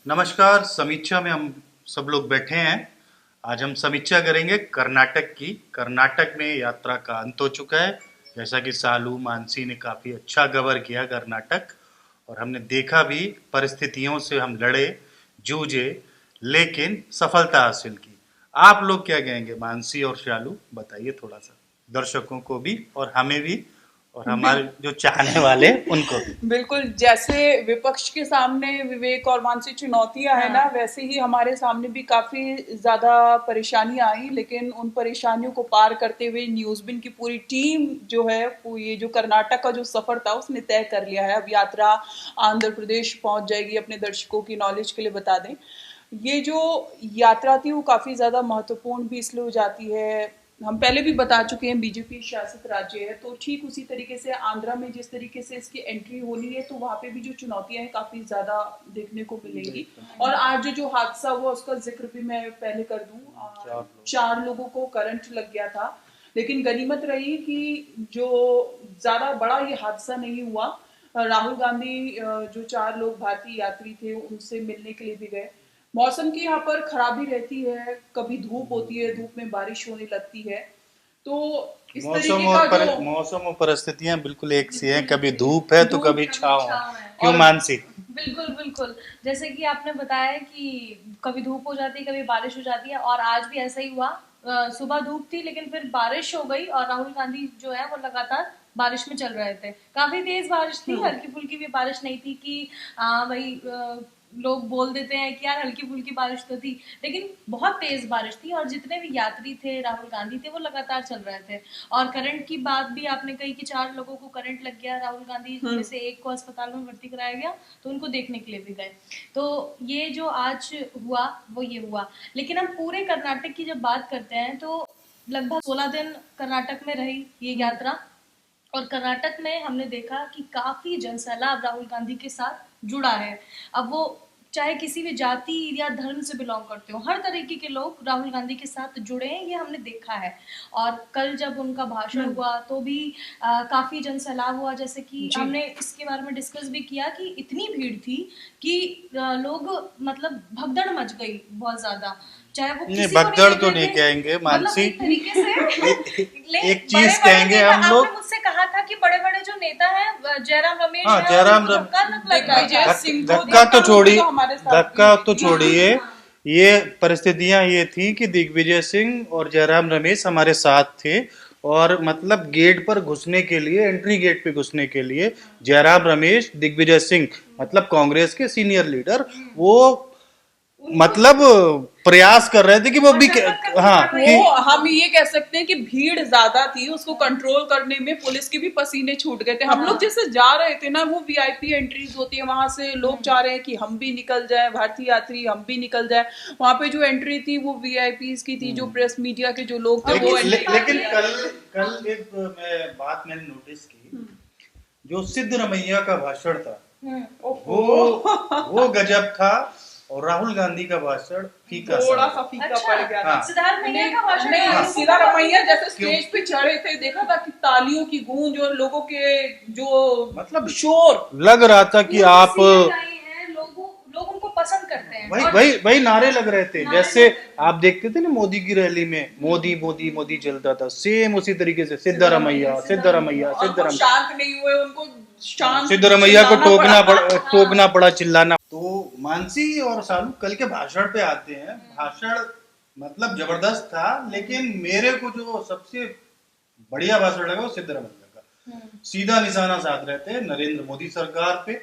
नमस्कार। समीक्षा में हम सब लोग बैठे हैं। आज हम समीक्षा करेंगे कर्नाटक की। कर्नाटक में यात्रा का अंत हो चुका है। जैसा कि सालू मानसी ने काफ़ी अच्छा कवर किया कर्नाटक, और हमने देखा भी परिस्थितियों से हम लड़े, जूझे, लेकिन सफलता हासिल की। आप लोग क्या कहेंगे? मानसी और शालू बताइए थोड़ा सा, दर्शकों को भी और हमें भी, और हमारे जो चाहने वाले उनको भी। बिल्कुल, जैसे विपक्ष के सामने विवेक और मानसिक चुनौतियां है ना, वैसे ही हमारे सामने भी काफी ज्यादा परेशानियां आई, लेकिन उन परेशानियों को पार करते हुए न्यूज़बिन की पूरी टीम जो है, ये जो कर्नाटक का जो सफर था उसने तय कर लिया है। अब यात्रा आंध्र प्रदेश पहुंच जाएगी। अपने दर्शकों की नॉलेज के लिए बता दें, ये जो यात्रा थी वो काफी ज्यादा महत्वपूर्ण भी इसलिए हो जाती है। हम पहले भी बता चुके हैं, बीजेपी शासित राज्य है, तो ठीक उसी तरीके से आंध्रा में जिस तरीके से इसकी एंट्री होनी है, तो वहां पे भी जो चुनौतियां हैं काफी ज्यादा देखने को मिलेंगी। और आज जो हादसा हुआ उसका जिक्र भी मैं पहले कर दूं। 4 लोगों को करंट लग गया था, लेकिन गनीमत रही कि जो ज्यादा बड़ा ये हादसा नहीं हुआ। राहुल गांधी जो 4 लोग भारतीय यात्री थे उनसे मिलने के लिए भी गए। मौसम की यहाँ पर खराबी रहती है, कभी धूप होती है, धूप में बारिश होने लगती है, तो इस तरीके का जो मौसम और परिस्थितियां बिल्कुल एक सी हैं। कभी धूप है तो धूप कभी छाँव है। छाँव है। क्यों और मानसी? बिल्कुल बिल्कुल, जैसे कि आपने बताया कि कभी धूप हो जाती है, कभी बारिश हो जाती है, और आज भी ऐसा ही हुआ। सुबह धूप थी लेकिन फिर बारिश हो गई, और राहुल गांधी जो है वो लगातार बारिश में चल रहे थे। काफी तेज बारिश थी, हल्की फुल्की भी बारिश नहीं थी कि भाई लोग बोल देते हैं कि यार हल्की फुल्की बारिश तो थी, लेकिन बहुत तेज बारिश थी। और जितने भी यात्री थे, राहुल गांधी थे, वो लगातार चल रहे थे। और करंट की बात भी आपने कही कि 4 लोगों को करंट लग गया। राहुल गांधी में से एक को अस्पताल में भर्ती कराया गया, तो उनको देखने के लिए भी गए। तो ये जो आज हुआ वो ये हुआ। लेकिन हम पूरे कर्नाटक की जब बात करते हैं तो लगभग 16 दिन कर्नाटक में रही ये यात्रा। और कर्नाटक में हमने देखा कि काफी जनसैलाब राहुल गांधी के साथ जुड़ा है। अब वो चाहे किसी भी जाति या धर्म से बिलोंग करते हो, हर तरीके के लोग राहुल गांधी के साथ जुड़े हैं, ये हमने देखा है। और कल जब उनका भाषण हुआ तो भी काफी जनसैलाब हुआ। जैसे कि हमने इसके बारे में डिस्कस भी किया कि इतनी भीड़ थी कि लोग मतलब भगदड़ मच गई बहुत ज्यादा, चाहे वो नहीं, किसी को नहीं भगदड़ देख तो रहे नहीं थे। कहेंगे मतलब मानसी। एक तरीके से एक चीज कहेंगे नेता, हम आपने लोग। मुझसे कहा था कि बड़े बड़े जो नेता हैं, जयराम रमेश हाँ, है, और जयराम उनको धक्का न लग रहा दिग्विजय था। सिंह को धक्का तो छोड़िए, तो हमारे साथ भी धक्का हुई तो थी। छोड़िए। ये परिस्थितियां ये थी कि दिग्विजय सिंह और जयराम रमेश हमारे साथ थे, और मतलब गेट पर घुसने के लिए, एंट्री गेट पे घुसने के लिए जयराम रमेश, दिग्विजय सिंह, मतलब कांग्रेस के सीनियर लीडर, वो मतलब प्रयास कर रहे थे कि वो और भी शपथ करके हाँ पढ़ रहे कि वो थे। हम ये कह सकते हैं कि भीड़ ज्यादा थी, उसको कंट्रोल करने में पुलिस के भी पसीने छूट गए थे। हम लोग जैसे जा रहे थे ना, वो वीआईपी एंट्रीज होती है, वहां से लोग चाह रहे हैं कि हम भी निकल जाए, भारतीय यात्री हम भी निकल जाए। वहां पे जो एंट्री थी वो वीआईपी की थी, जो प्रेस मीडिया के जो लोग थे वो लेकिन कल एक बात मैंने नोटिस की। जो सिद्धरमैया का भाषण था वो गजब था, और राहुल गांधी का भाषण फीका थोड़ा सा। सा फीका पड़ गया था। सिद्धार्थ मैया का भाषण नहीं, सिद्धारमैया जैसे स्टेज पे चढ़े थे, देखा था कि तालियों की गूंज और लोगों के जो मतलब शोर, लग रहा था कि आप लोग उनको पसंद करते हैं। वही और वही वही नारे लग रहे थे। जैसे आप देखते थे ना मोदी की रैली में, मोदी मोदी मोदी चलता था, सेम उसी तरीके से सिद्धरमैया सिद्धरमैया और वो सिद्धरमैया। शांत नहीं हुए, उनको शांत सिद्धरमैया को चिल्लाना पड़ा। टोकना पड़ा, चिल्लाना। तो मानसी और सालू कल के भाषण पे आते हैं। भाषण मतलब जबरदस्त था, लेकिन मेरे को जो सबसे बढ़िया भाषण लगा वो सिद्धरमैया का। सीधा निशाना साध रहे थे नरेंद्र मोदी सरकार पे,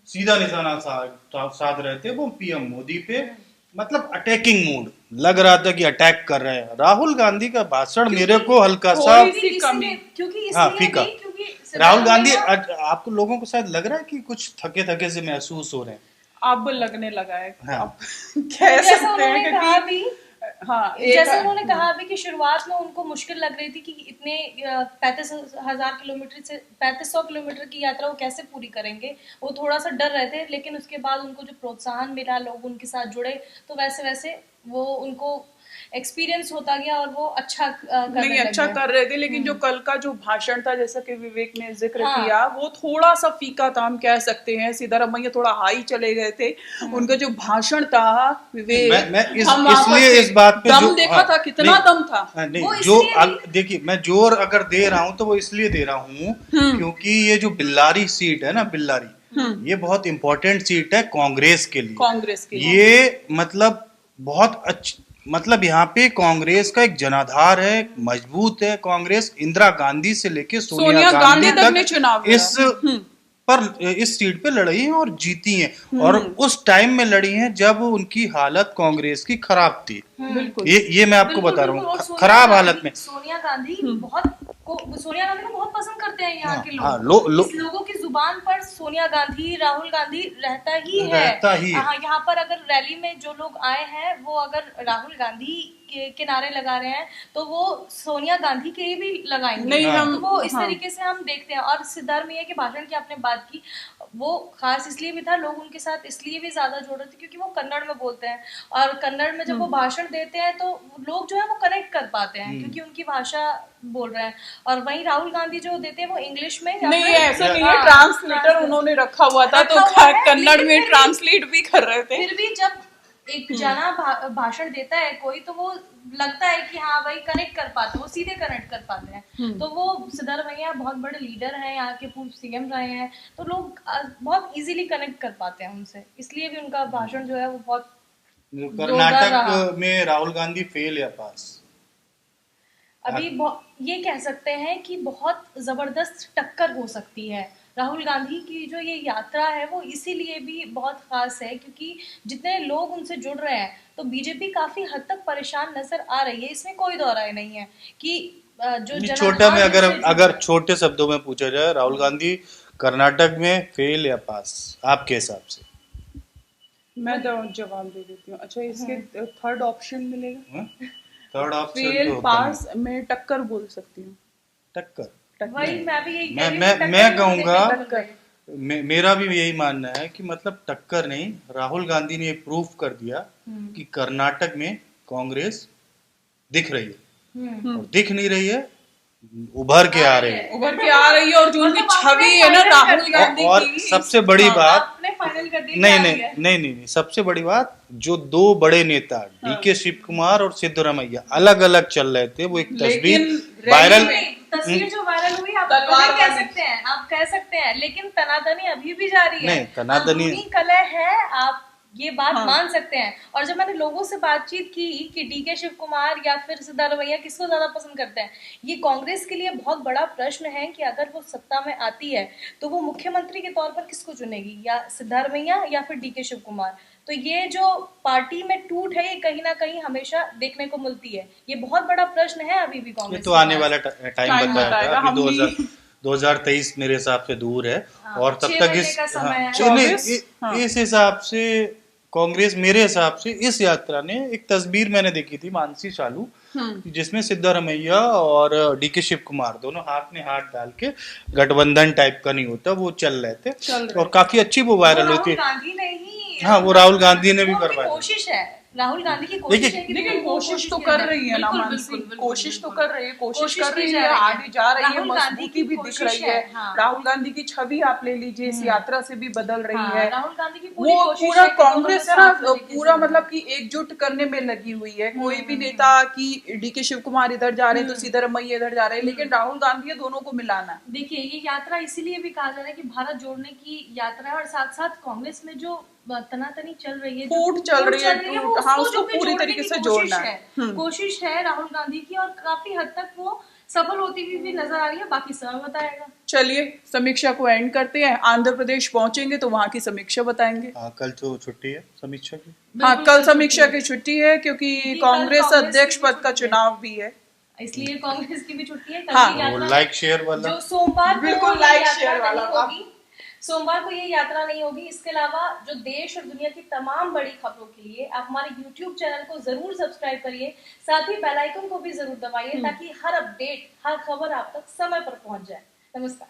सीधा निशाना साध रहे थे वो पीएम मोदी पे। मतलब अटैकिंग मूड लग रहा था कि अटैक कर रहे हैं। राहुल गांधी का भाषण मेरे को हल्का सा थोड़ी सी कमी, क्योंकि हाँ इसलिए फीका। भी क्योंकि राहुल गांधी आपको लोगों को शायद लग रहा है कि कुछ थके थके से महसूस हो रहे हैं। अब लगने लगा है। हाँ। अब कह जैसा सकते हैं उन्होंने कहा क्योंकि भी, हाँ, जैसे उन्होंने कहा भी कि शुरुआत में उनको मुश्किल लग रही थी कि इतने 35,000 किलोमीटर से 3500 किलोमीटर की यात्रा वो कैसे पूरी करेंगे। वो थोड़ा सा डर रहे थे, लेकिन उसके बाद उनको जो प्रोत्साहन मिला, लोग उनके साथ जुड़े, तो वैसे वैसे वो उनको एक्सपीरियंस होता गया और वो अच्छा करने नहीं लग अच्छा गए। कर रहे थे, लेकिन जो कल का जो भाषण था, जैसा कि विवेक ने जिक्र हाँ। किया, वो थोड़ा सा फीका था, हम कह सकते हैं। सिद्धारमैया थोड़ा हाई चले गए थे। उनका जो भाषण था विवेक, मैं हम वहां पर इसलिए थे, इस बात पे दम देखा था, कितना दम था। नहीं, वो जो इसलिए भी देखिए, मैं जोर अगर दे रहा हूं तो वो इसलिए दे रहा हूं क्योंकि ये जो बिल्लारी सीट है ना, बिल्लारी, ये बहुत इंपॉर्टेंट सीट है कांग्रेस के लिए। कांग्रेस के लिए ये मतलब बहुत मतलब यहाँ पे कांग्रेस का एक जनाधार है, मजबूत है कांग्रेस, इंदिरा गांधी से लेके सोनिया गांधी तक ने तक चुनाव लड़ा। इस पर इस सीट पे लड़ी हैं और जीती हैं, और उस टाइम में लड़ी हैं जब उनकी हालत कांग्रेस की खराब थी। बिल्कुल। ये मैं आपको बिल्कुल बता रहा बिल्कुल। और हूँ, खराब हालत में। सोनिया गांधी सोनिया गांधी को बहुत पसंद करते हैं यहाँ के हाँ, लोग। इस लोगों की जुबान पर सोनिया गांधी, राहुल गांधी रहता ही है। हाँ, यहाँ पर अगर रैली में जो लोग आए हैं वो अगर राहुल गांधी के नारे लगा रहे हैं तो वो सोनिया गांधी के भी लगाएंगे। नहीं, हम तो वो इस तरीके से हम देखते हैं। और सिद्धारमैया के भाषण की आपने बात की, वो खास इसलिए भी था, लोग उनके साथ इसलिए भी ज्यादा जुड़ रहे थे क्योंकि वो कन्नड़ में बोलते हैं, और कन्नड़ में जब वो भाषण देते हैं तो लोग जो है वो कनेक्ट कर पाते हैं क्योंकि उनकी भाषा बोल रहे हैं। और वहीं राहुल गांधी जो देते हैं वो इंग्लिश में नहीं, ऐसा नहीं है, ट्रांसलेटर उन्होंने रखा हुआ था, तो कन्नड़ में ट्रांसलेट भी कर रहे थे। फिर भी जब एक जना भाषण देता है कोई, तो वो लगता है कि हाँ भाई कनेक्ट कर पाते हैं, वो सीधे कनेक्ट कर पाते हैं। तो वो सिद्धारमैया बहुत बड़े लीडर हैं, यहाँ के पूर्व सीएम रहे हैं, तो लोग बहुत इजीली कनेक्ट कर पाते हैं उनसे, इसलिए भी उनका भाषण जो है वो बहुत कर्नाटक में राहुल गांधी फेल या पास? अभी ये कह सकते हैं कि बहुत जबरदस्त टक्कर हो सकती है। राहुल गांधी की जो ये यात्रा है वो इसीलिए भी बहुत खास है क्योंकि जितने लोग उनसे जुड़ रहे हैं, तो बीजेपी काफी हद तक परेशान नजर आ रही है, इसमें कोई दो राय नहीं है कि जो छोटा में अगर छोटे शब्दों में पूछा जाए, राहुल गांधी कर्नाटक में फेल या पास आपके हिसाब से? मैं जवाब दे देती हूँ। अच्छा, इसके थर्ड ऑप्शन मिलेगा? थर्ड ऑप्शन फेल, पास में टक्कर बोल सकती हूँ। टक्कर? वही मैं भी यही कह रही हूँ, मैं कहूंगा, मेरा भी यही मानना है कि मतलब टक्कर नहीं, राहुल गांधी ने प्रूफ कर दिया कि कर्नाटक में कांग्रेस दिख रही है, और दिख नहीं रही है, उभर के आ रही है, और जो उनकी छवि है ना राहुल गांधी और की, सबसे बड़ी बात, आपने फाइनल कर दिया। नहीं, सबसे बड़ी बात, जो दो बड़े नेता डीके शिव कुमार और सिद्धरामैया अलग अलग चल रहे थे, वो एक तस्वीर वायरल, तस्वीर जो वायरल हुई, आप कह सकते हैं, आप कह सकते हैं, लेकिन तनातनी अभी भी जारी है। नहीं, तनातनी कलह है, आप ये बात मान सकते हैं। और जब मैंने लोगों से बातचीत की कि डीके शिव कुमार या फिर सिद्धारमैया किसको ज्यादा पसंद करते हैं, ये कांग्रेस के लिए बहुत बड़ा प्रश्न है कि अगर वो सत्ता में आती है तो वो मुख्यमंत्री के तौर पर किसको चुनेगी, या सिद्धारमैया या फिर डीके शिव कुमार। तो ये जो पार्टी में टूट है, ये कहीं ना कहीं हमेशा देखने को मिलती है। ये बहुत बड़ा प्रश्न है अभी भी कांग्रेस। ये तो आने वाला टाइम बताएगा। अभी 2023 मेरे हिसाब से दूर है, और तब तक इस हिसाब से कांग्रेस, मेरे हिसाब से इस यात्रा ने, एक तस्वीर मैंने देखी थी मानसी शालू, जिसमें सिद्धारमैया और डीके शिव कुमार दोनों हाथ में हाथ डाल के, गठबंधन टाइप का नहीं होता, वो चल रहे थे और काफी अच्छी वो वायरल हुई थी। हाँ, वो राहुल गांधी ने भी करवाया। कोशिश है राहुल गांधी की, कोशिश है, लेकिन कोशिश तो कर रही है ना मानसी, कोशिश तो कर रही है, कोशिश कर रही है, आगे जा रही है, मजबूती भी दिख रही है। राहुल गांधी की छवि आप ले लीजिए, इस यात्रा से भी बदल रही है। राहुल गांधी की वो पूरा कांग्रेस है ना, पूरा मतलब कि एकजुट करने में लगी हुई है। कोई भी नेता की डीके शिव कुमार इधर जा रहे हैं तो सिद्धरामैया इधर जा रहे हैं, लेकिन राहुल गांधी दोनों को मिलाना। देखिए, ये यात्रा इसीलिए भी कहा जा रहा है कि भारत जोड़ने की यात्रा है, और साथ साथ कांग्रेस में जो तनातनी चल रही है, फूट चल रही है, उसको पूरी तरीके से जोड़ना है। कोशिश है राहुल गांधी की, और काफी हद तक वो सफल होती हुई भी नजर आ रही है। बाकी समय बताएगा। चलिए, समीक्षा को एंड करते हैं। आंध्र प्रदेश पहुंचेंगे तो वहां की समीक्षा बताएंगे। कल तो छुट्टी है समीक्षा की। हाँ, कल समीक्षा की छुट्टी है क्योंकि कांग्रेस अध्यक्ष पद का चुनाव भी है, इसलिए कांग्रेस की भी छुट्टी है। हाँ, लाइक शेयर वाला, जो सोमवार, बिल्कुल लाइक शेयर वाला, सोमवार को ये यात्रा नहीं होगी। इसके अलावा जो देश और दुनिया की तमाम बड़ी खबरों के लिए आप हमारे YouTube चैनल को जरूर सब्सक्राइब करिए, साथ ही बेल आइकन को भी जरूर दबाइए ताकि हर अपडेट, हर खबर आप तक समय पर पहुंच जाए। नमस्कार।